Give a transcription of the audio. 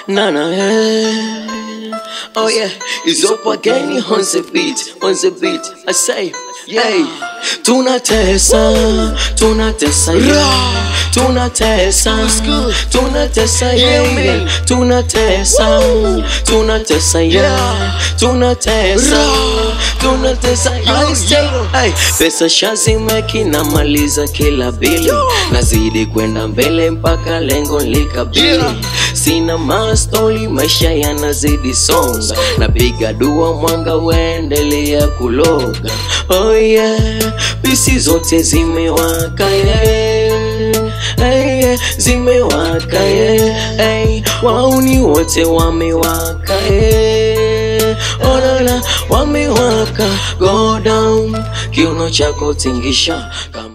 Nana, oh yeah, it's up again on the beat, I say, hey, tunatesa, yeah, tunatesa, yeah, tunatesa, I say, hey, pesa shazimeki na maliza kila bili, nazidi kwenda mbele mpaka lengo likabili, sina mastori, maisha yanazidi songa, napiga dua mwanga uendelea kuloga, oh yeah, pisi zote zimewaka, yeah, zimewaka, yeah, wauni wote wamewaka, yeah, onana wamewaka, go down, kiuno chako tingisha kama